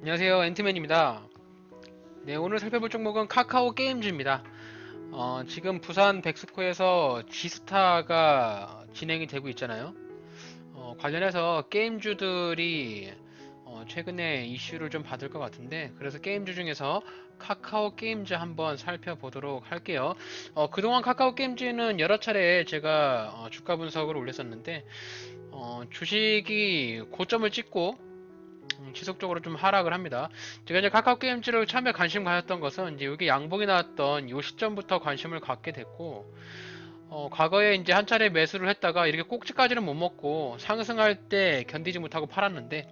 안녕하세요, 앤트맨입니다. 네, 오늘 살펴볼 종목은 카카오 게임즈입니다. 지금 부산 백스코에서 G스타가 진행이 되고 있잖아요. 관련해서 게임주들이 최근에 이슈를 좀 받을 것 같은데, 그래서 게임주 중에서 카카오 게임즈 한번 살펴보도록 할게요. 그동안 카카오 게임즈는 여러 차례 제가 주가 분석을 올렸었는데, 주식이 고점을 찍고 지속적으로 좀 하락을 합니다. 제가 이제 카카오 게임즈를 처음에 관심 가졌던 것은 이제 여기 양봉이 나왔던 요 시점부터 관심을 갖게 됐고, 과거에 이제 한 차례 매수를 했다가 이렇게 꼭지까지는 못 먹고 상승할 때 견디지 못하고 팔았는데,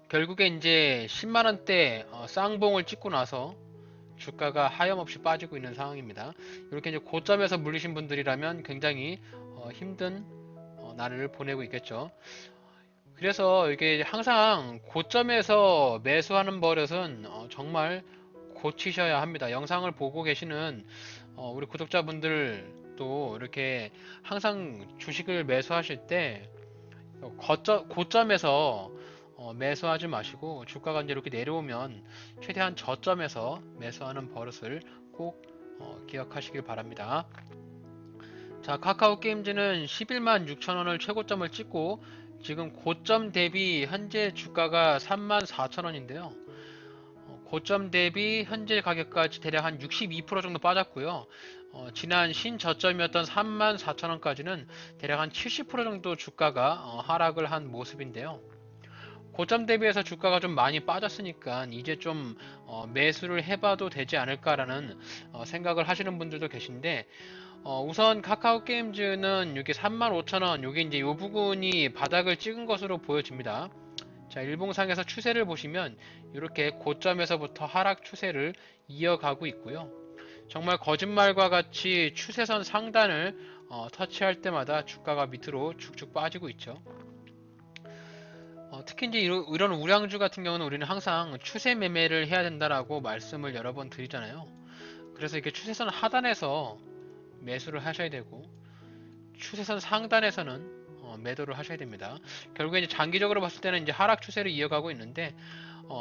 결국에 이제 10만원대 쌍봉을 찍고 나서 주가가 하염없이 빠지고 있는 상황입니다. 이렇게 이제 고점에서 물리신 분들이라면 굉장히 힘든 날을 보내고 있겠죠. 그래서 이게 항상 고점에서 매수하는 버릇은 정말 고치셔야 합니다. 영상을 보고 계시는 우리 구독자분들도 이렇게 항상 주식을 매수하실 때 고점에서 매수하지 마시고, 주가가 이제 이렇게 내려오면 최대한 저점에서 매수하는 버릇을 꼭 기억하시길 바랍니다. 자, 카카오 게임즈는 11만 6천원을 최고점을 찍고 지금 고점 대비 현재 주가가 3만 4천원인데요. 고점 대비 현재 가격까지 대략 한 62% 정도 빠졌고요. 지난 신저점이었던 3만 4천원까지는 대략 한 70% 정도 주가가 하락을 한 모습인데요. 고점 대비해서 주가가 좀 많이 빠졌으니까 이제 좀 매수를 해봐도 되지 않을까라는 생각을 하시는 분들도 계신데, 우선 카카오 게임즈는 여기 35,000원, 여기 이제 요 부분이 바닥을 찍은 것으로 보여집니다. 자, 일봉상에서 추세를 보시면 이렇게 고점에서부터 하락 추세를 이어가고 있고요. 정말 거짓말과 같이 추세선 상단을 터치할 때마다 주가가 밑으로 쭉쭉 빠지고 있죠. 특히 이제 이런 우량주 같은 경우는 우리는 항상 추세 매매를 해야 된다라고 말씀을 여러 번 드리잖아요. 그래서 이렇게 추세선 하단에서 매수를 하셔야 되고, 추세선 상단에서는 매도를 하셔야 됩니다. 결국에 이제 장기적으로 봤을 때는 이제 하락 추세를 이어가고 있는데,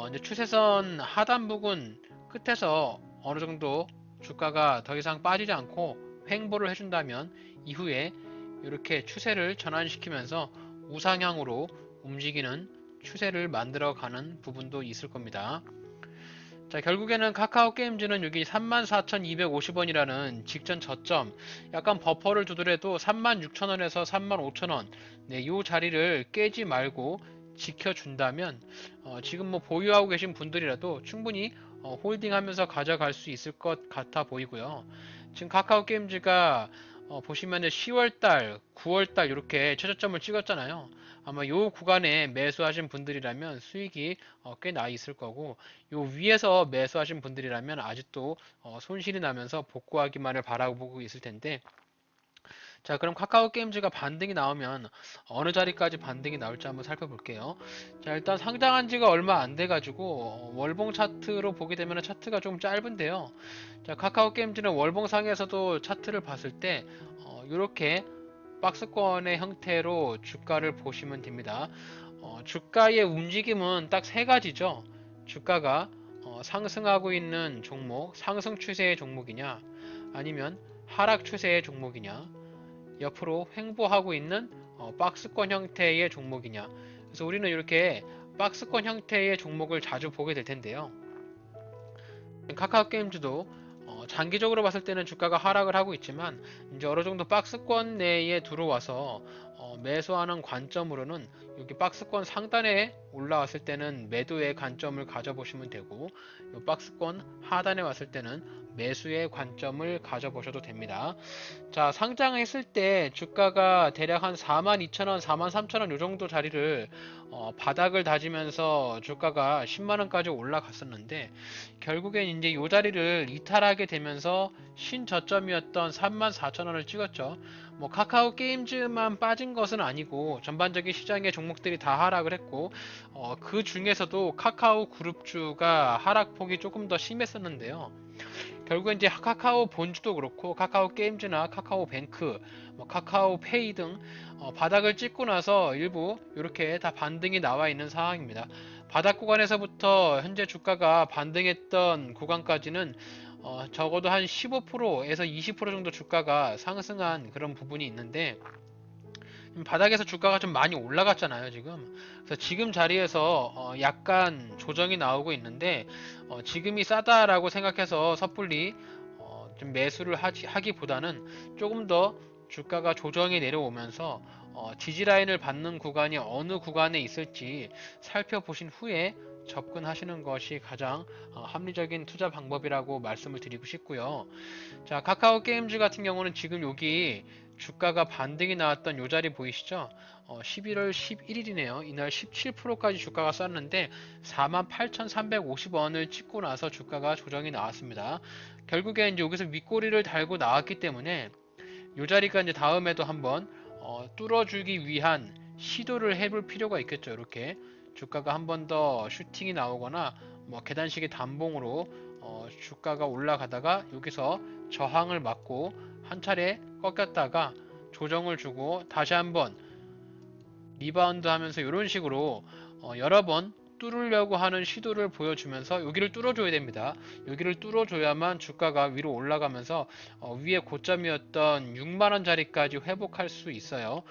이제 추세선 하단 부분 끝에서 어느 정도 주가가 더 이상 빠지지 않고 횡보를 해준다면 이후에 이렇게 추세를 전환시키면서 우상향으로 움직이는 추세를 만들어가는 부분도 있을 겁니다. 자, 결국에는 카카오 게임즈는 여기 34,250원이라는 직전 저점, 약간 버퍼를 두더라도 36,000원에서 35,000원, 네, 요 자리를 깨지 말고 지켜준다면 지금 뭐 보유하고 계신 분들이라도 충분히 홀딩하면서 가져갈 수 있을 것 같아 보이고요. 지금 카카오 게임즈가 보시면 10월달, 9월달 이렇게 최저점을 찍었잖아요. 아마 요 구간에 매수하신 분들이라면 수익이 꽤 나 있을 거고, 요 위에서 매수하신 분들이라면 아직도 손실이 나면서 복구하기만을 바라보고 있을 텐데, 자, 그럼 카카오 게임즈가 반등이 나오면 어느 자리까지 반등이 나올지 한번 살펴볼게요. 자, 일단 상장한 지가 얼마 안 돼가지고 월봉 차트로 보게 되면 차트가 좀 짧은데요. 자, 카카오 게임즈는 월봉상에서도 차트를 봤을 때 이렇게 박스권의 형태로 주가를 보시면 됩니다. 주가의 움직임은 딱 세 가지죠. 주가가 상승하고 있는 종목, 상승 추세의 종목이냐, 아니면 하락 추세의 종목이냐, 옆으로 횡보하고 있는 박스권 형태의 종목이냐. 그래서 우리는 이렇게 박스권 형태의 종목을 자주 보게 될 텐데요. 카카오 게임즈도 장기적으로 봤을 때는 주가가 하락을 하고 있지만 이제 어느 정도 박스권 내에 들어와서 매수하는 관점으로는 여기 박스권 상단에 올라왔을 때는 매도의 관점을 가져보시면 되고, 이 박스권 하단에 왔을 때는 매수의 관점을 가져보셔도 됩니다. 자, 상장했을 때 주가가 대략 한 42,000원, 43,000원 요 정도 자리를 바닥을 다지면서 주가가 10만원까지 올라갔었는데, 결국엔 이제 요 자리를 이탈하게 되면서 신저점이었던 34,000원을 찍었죠. 뭐 카카오 게임즈만 빠진 것은 아니고 전반적인 시장의 종목들이 다 하락을 했고, 그 중에서도 카카오 그룹주가 하락폭이 조금 더 심했었는데요. 결국엔 이제 카카오 본주도 그렇고 카카오 게임즈나 카카오 뱅크, 뭐 카카오 페이 등 바닥을 찍고 나서 일부 이렇게 다 반등이 나와 있는 상황입니다. 바닥 구간에서부터 현재 주가가 반등했던 구간까지는 적어도 한 15%에서 20% 정도 주가가 상승한 그런 부분이 있는데, 바닥에서 주가가 좀 많이 올라갔잖아요, 지금. 그래서 지금 자리에서 약간 조정이 나오고 있는데, 지금이 싸다라고 생각해서 섣불리 좀 매수를 하기보다는 조금 더 주가가 조정이 내려오면서 지지 라인을 받는 구간이 어느 구간에 있을지 살펴보신 후에 접근하시는 것이 가장 합리적인 투자 방법이라고 말씀을 드리고 싶고요. 자, 카카오 게임즈 같은 경우는 지금 여기 주가가 반등이 나왔던 요 자리 보이시죠? 11월 11일이네요. 이날 17%까지 주가가 쐈는데 48,350원을 찍고 나서 주가가 조정이 나왔습니다. 결국에 이제 여기서 윗꼬리를 달고 나왔기 때문에 요 자리가 이제 다음에도 한번 뚫어주기 위한 시도를 해볼 필요가 있겠죠. 이렇게 주가가 한 번 더 슈팅이 나오거나 뭐 계단식의 단봉으로 주가가 올라가다가 여기서 저항을 맞고 한 차례 꺾였다가 조정을 주고 다시 한번 리바운드 하면서 이런 식으로 여러 번 뚫으려고 하는 시도를 보여주면서 여기를 뚫어줘야 됩니다. 여기를 뚫어줘야만 주가가 위로 올라가면서 위에 고점이었던 6만원 자리까지 회복할 수 있어요.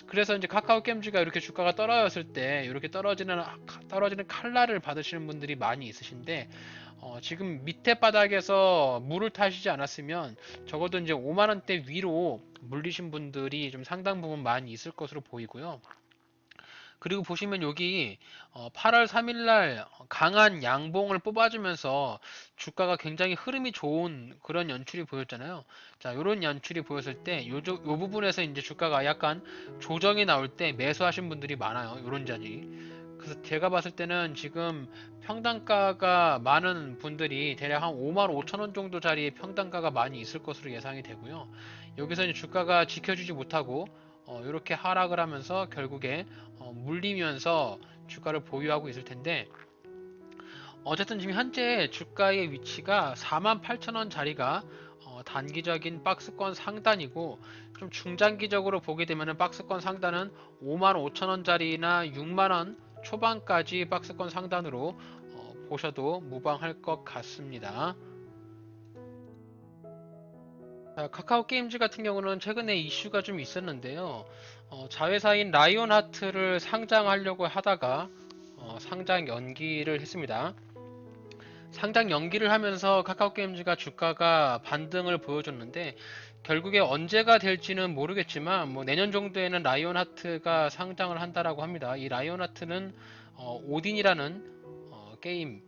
그래서 이제 카카오 게임즈가 이렇게 주가가 떨어졌을 때 이렇게 떨어지는 칼날을 받으시는 분들이 많이 있으신데, 지금 밑에 바닥에서 물을 타시지 않았으면 적어도 이제 5만원대 위로 물리신 분들이 좀 상당 부분 많이 있을 것으로 보이고요. 그리고 보시면 여기 8월 3일날 강한 양봉을 뽑아주면서 주가가 굉장히 흐름이 좋은 그런 연출이 보였잖아요. 자, 이런 연출이 보였을 때 요 부분에서 이제 주가가 약간 조정이 나올 때 매수하신 분들이 많아요. 이런 자리. 그래서 제가 봤을 때는 지금 평단가가 많은 분들이 대략 한 5만 5천 원 정도 자리에 평단가가 많이 있을 것으로 예상이 되고요. 여기서 이제 주가가 지켜주지 못하고 이렇게 하락을 하면서 결국에 물리면서 주가를 보유하고 있을 텐데, 어쨌든 지금 현재 주가의 위치가 48,000원 자리가 단기적인 박스권 상단이고, 좀 중장기적으로 보게 되면 박스권 상단은 55,000원 자리나 6만원 초반까지 박스권 상단으로 보셔도 무방할 것 같습니다. 카카오 게임즈 같은 경우는 최근에 이슈가 좀 있었는데요. 자회사인 라이온하트를 상장하려고 하다가 상장 연기를 했습니다. 상장 연기를 하면서 카카오 게임즈가 주가가 반등을 보여줬는데, 결국에 언제가 될지는 모르겠지만 뭐 내년 정도에는 라이온하트가 상장을 한다라고 합니다. 이 라이온하트는 오딘이라는 게임,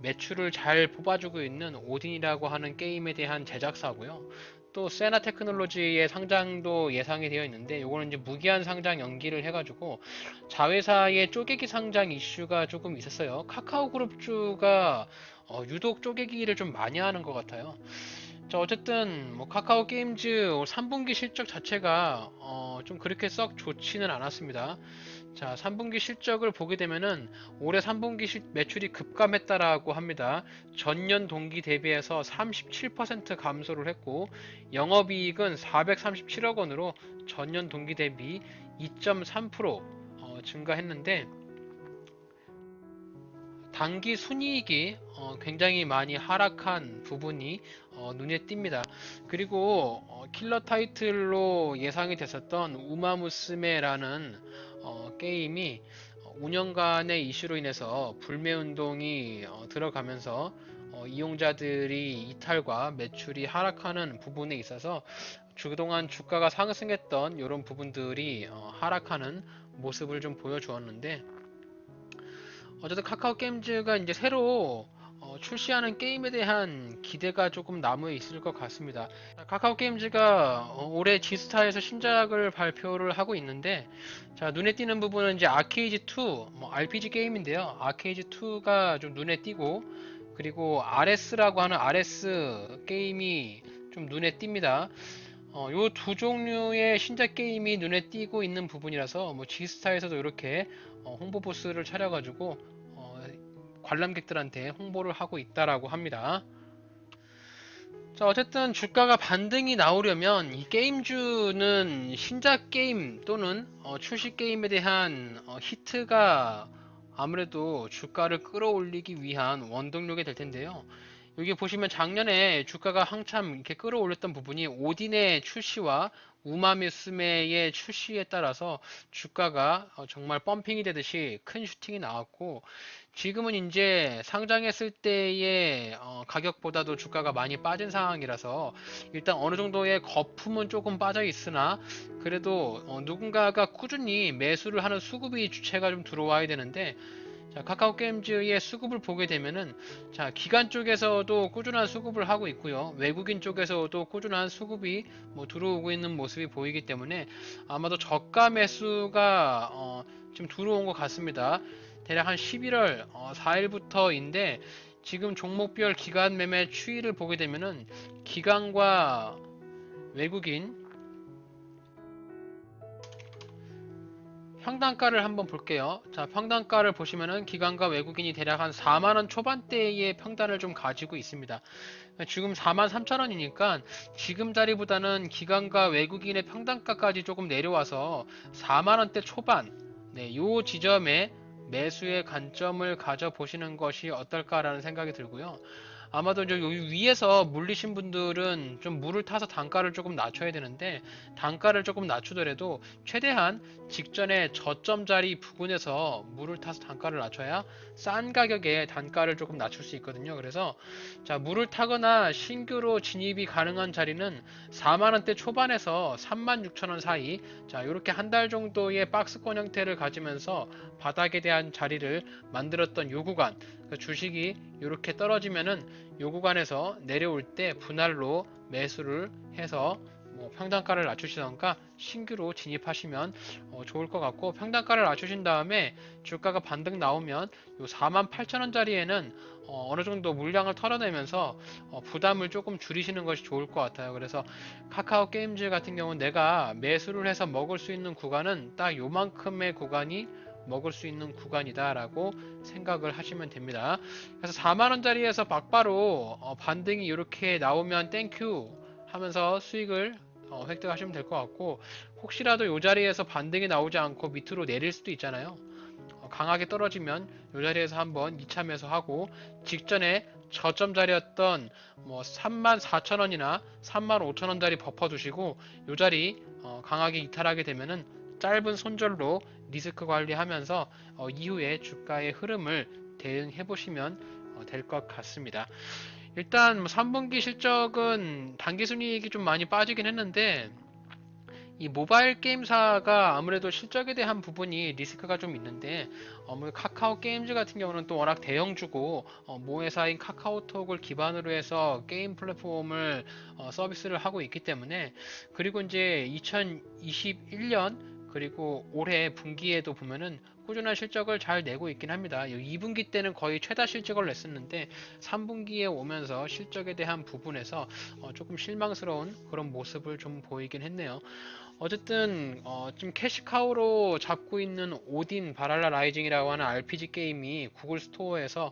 매출을 잘 뽑아주고 있는 오딘이라고 하는 게임에 대한 제작사고요. 또 세나 테크놀로지의 상장도 예상이 되어 있는데, 요거는 이제 무기한 상장 연기를 해가지고 자회사의 쪼개기 상장 이슈가 조금 있었어요. 카카오 그룹주가 유독 쪼개기를 좀 많이 하는 것 같아요. 자, 어쨌든 뭐 카카오 게임즈 3분기 실적 자체가 좀 그렇게 썩 좋지는 않았습니다. 자, 3분기 실적을 보게 되면은 올해 3분기 매출이 급감했다라고 합니다. 전년 동기 대비해서 37% 감소를 했고, 영업이익은 437억 원으로 전년 동기 대비 2.3% 증가했는데, 단기 순이익이 굉장히 많이 하락한 부분이 눈에 띕니다. 그리고 킬러 타이틀로 예상이 됐었던 우마무스메라는 게임이 5년간의 이슈로 인해서 불매운동이 들어가면서 이용자들이 이탈과 매출이 하락하는 부분에 있어서 그동안 주가가 상승했던 이런 부분들이 하락하는 모습을 좀 보여주었는데, 어쨌든 카카오 게임즈가 이제 새로 출시하는 게임에 대한 기대가 조금 남아 있을 것 같습니다. 카카오 게임즈가 올해 G스타에서 신작을 발표를 하고 있는데, 자, 눈에 띄는 부분은 이제 아케이지 2, 뭐 RPG 게임인데요. 아케이지 2가 좀 눈에 띄고, 그리고 RS라고 하는 RS 게임이 좀 눈에 띕니다. 요 두 종류의 신작 게임이 눈에 띄고 있는 부분이라서 뭐 G스타에서도 이렇게 홍보 부스를 차려가지고 관람객들한테 홍보를 하고 있다라고 합니다. 자, 어쨌든 주가가 반등이 나오려면 이 게임주는 신작 게임 또는 출시 게임에 대한 히트가 아무래도 주가를 끌어올리기 위한 원동력이 될 텐데요. 여기 보시면 작년에 주가가 한참 이렇게 끌어올렸던 부분이 오딘의 출시와 우마무스메의 출시에 따라서 주가가 정말 펌핑이 되듯이 큰 슈팅이 나왔고, 지금은 이제 상장했을 때의 가격보다도 주가가 많이 빠진 상황이라서 일단 어느 정도의 거품은 조금 빠져 있으나, 그래도 누군가가 꾸준히 매수를 하는 수급이 주체가 좀 들어와야 되는데, 자, 카카오 게임즈의 수급을 보게 되면은, 자, 기관 쪽에서도 꾸준한 수급을 하고 있고요. 외국인 쪽에서도 꾸준한 수급이 들어오고 있는 모습이 보이기 때문에 아마도 저가 매수가 지금 들어온 것 같습니다. 대략 한 11월 4일부터인데, 지금 종목별 기관 매매 추이를 보게 되면은 기관과 외국인 평단가를 한번 볼게요. 자, 평단가를 보시면은 기관과 외국인이 대략 한 4만원 초반대의 평단을 좀 가지고 있습니다. 지금 4만 3천원이니까 지금 자리보다는 기관과 외국인의 평단가까지 조금 내려와서 4만원대 초반, 네, 요 지점에 매수의 관점을 가져보시는 것이 어떨까라는 생각이 들고요. 아마도 이제 여기 위에서 물리신 분들은 좀 물을 타서 단가를 조금 낮춰야 되는데, 단가를 조금 낮추더라도 최대한 직전에 저점 자리 부근에서 물을 타서 단가를 낮춰야 싼 가격에 단가를 조금 낮출 수 있거든요. 그래서 자, 물을 타거나 신규로 진입이 가능한 자리는 4만원대 초반에서 36,000원 사이, 자, 이렇게 한 달 정도의 박스권 형태를 가지면서 바닥에 대한 자리를 만들었던 요 구간, 그 주식이 이렇게 떨어지면은 요 구간에서 내려올 때 분할로 매수를 해서 평단가를 낮추시던가 신규로 진입하시면 좋을 것 같고, 평단가를 낮추신 다음에 주가가 반등 나오면 요 48,000원 자리에는 어느 정도 물량을 털어내면서 부담을 조금 줄이시는 것이 좋을 것 같아요. 그래서 카카오 게임즈 같은 경우는 내가 매수를 해서 먹을 수 있는 구간은 딱 요만큼의 구간이 먹을 수 있는 구간이다 라고 생각을 하시면 됩니다. 그래서 4만원짜리에서 막바로 반등이 이렇게 나오면 땡큐 하면서 수익을 획득하시면 될 것 같고, 혹시라도 이 자리에서 반등이 나오지 않고 밑으로 내릴 수도 있잖아요. 강하게 떨어지면 이 자리에서 한번 2차 매수하고, 직전에 저점 자리였던 34,000원이나 35,000원 자리 버퍼 두시고, 이 자리 강하게 이탈하게 되면은 짧은 손절로 리스크 관리하면서 이후에 주가의 흐름을 대응해 보시면 될 것 같습니다. 일단 3분기 실적은 당기순이익이 좀 많이 빠지긴 했는데, 이 모바일 게임사가 아무래도 실적에 대한 부분이 리스크가 좀 있는데, 카카오 게임즈 같은 경우는 또 워낙 대형주고 모회사인 카카오톡을 기반으로 해서 게임 플랫폼을 서비스를 하고 있기 때문에, 그리고 이제 2021년 그리고 올해 분기에도 보면은 꾸준한 실적을 잘 내고 있긴 합니다. 2분기 때는 거의 최다 실적을 냈었는데 3분기에 오면서 실적에 대한 부분에서 조금 실망스러운 그런 모습을 좀 보이긴 했네요. 어쨌든 좀 캐시카우로 잡고 있는 오딘 바랄라 라이징이라고 하는 RPG 게임이 구글 스토어에서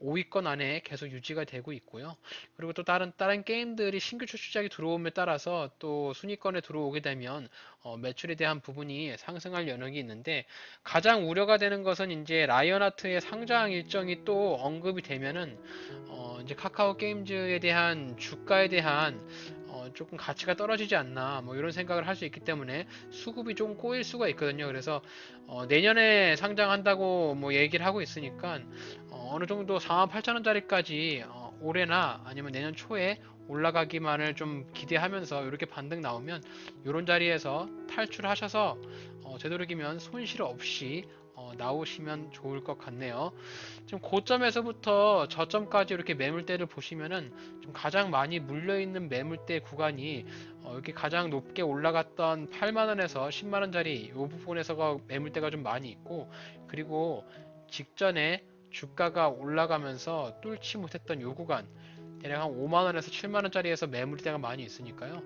5위권 안에 계속 유지가 되고 있고요. 그리고 또 다른 게임들이 신규 출시작이 들어옴에 따라서 또 순위권에 들어오게 되면 매출에 대한 부분이 상승할 여력이 있는데, 가장 우려가 되는 것은 이제 라이언하트의 상장 일정이 또 언급이 되면은 이제 카카오 게임즈에 대한 주가에 대한 조금 가치가 떨어지지 않나 이런 생각을 할 수 있기 때문에 수급이 좀 꼬일 수가 있거든요. 그래서 내년에 상장한다고 얘기를 하고 있으니까 어느 정도 48,000원짜리까지 올해나 아니면 내년 초에 올라가기만을 좀 기대하면서 이렇게 반등 나오면 이런 자리에서 탈출하셔서 되도록이면 손실 없이 나오시면 좋을 것 같네요. 지금 고점에서부터 저점까지 이렇게 매물대를 보시면은 좀 가장 많이 물려있는 매물대 구간이 여기 가장 높게 올라갔던 8만원에서 10만원짜리 이 부분에서가 매물대가 좀 많이 있고, 그리고 직전에 주가가 올라가면서 뚫지 못했던 요 구간 대략 한 5만원에서 7만원짜리에서 매물대가 많이 있으니까요.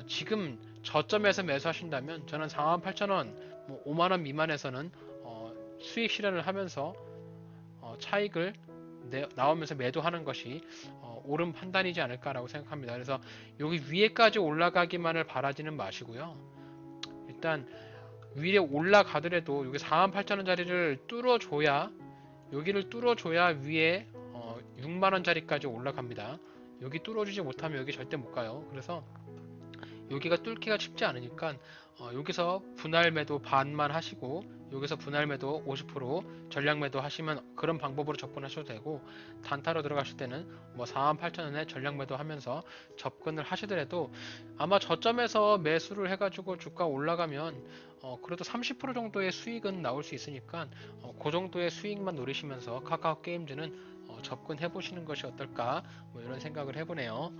지금 저점에서 매수하신다면 저는 48,000원 5만원 미만에서는 수익 실현을 하면서 차익을 나오면서 매도하는 것이 옳은 판단이지 않을까라고 생각합니다. 그래서 여기 위에까지 올라가기만을 바라지는 마시고요. 일단 위에 올라가더라도 여기 48,000원짜리를 뚫어줘야, 여기를 뚫어줘야 위에 6만원짜리까지 올라갑니다. 여기 뚫어주지 못하면 여기 절대 못 가요. 그래서 여기가 뚫기가 쉽지 않으니까 여기서 분할 매도 반만 하시고 여기서 분할 매도 50% 전량 매도 하시면 그런 방법으로 접근하셔도 되고, 단타로 들어가실 때는 뭐 48,000원에 전량 매도 하면서 접근을 하시더라도 아마 저점에서 매수를 해가지고 주가 올라가면 그래도 30% 정도의 수익은 나올 수 있으니까 그 정도의 수익만 노리시면서 카카오 게임즈는 접근해 보시는 것이 어떨까, 뭐 이런 생각을 해보네요.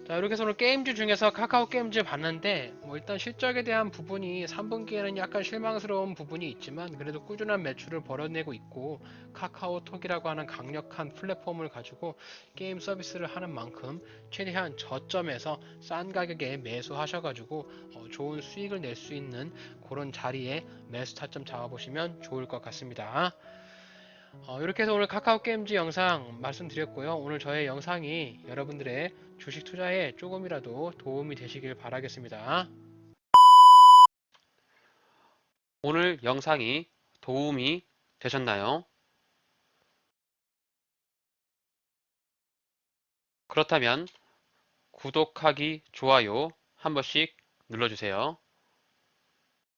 자, 이렇게 해서 오늘 게임즈 중에서 카카오 게임즈 봤는데, 뭐 일단 실적에 대한 부분이 3분기에는 약간 실망스러운 부분이 있지만 그래도 꾸준한 매출을 벌어내고 있고, 카카오톡이라고 하는 강력한 플랫폼을 가지고 게임 서비스를 하는 만큼 최대한 저점에서 싼 가격에 매수하셔가지고 좋은 수익을 낼 수 있는 그런 자리에 매수 타점 잡아보시면 좋을 것 같습니다. 이렇게 해서 오늘 카카오 게임즈 영상 말씀드렸고요. 오늘 저의 영상이 여러분들의 주식 투자에 조금이라도 도움이 되시길 바라겠습니다. 오늘 영상이 도움이 되셨나요? 그렇다면 구독하기, 좋아요 한 번씩 눌러주세요.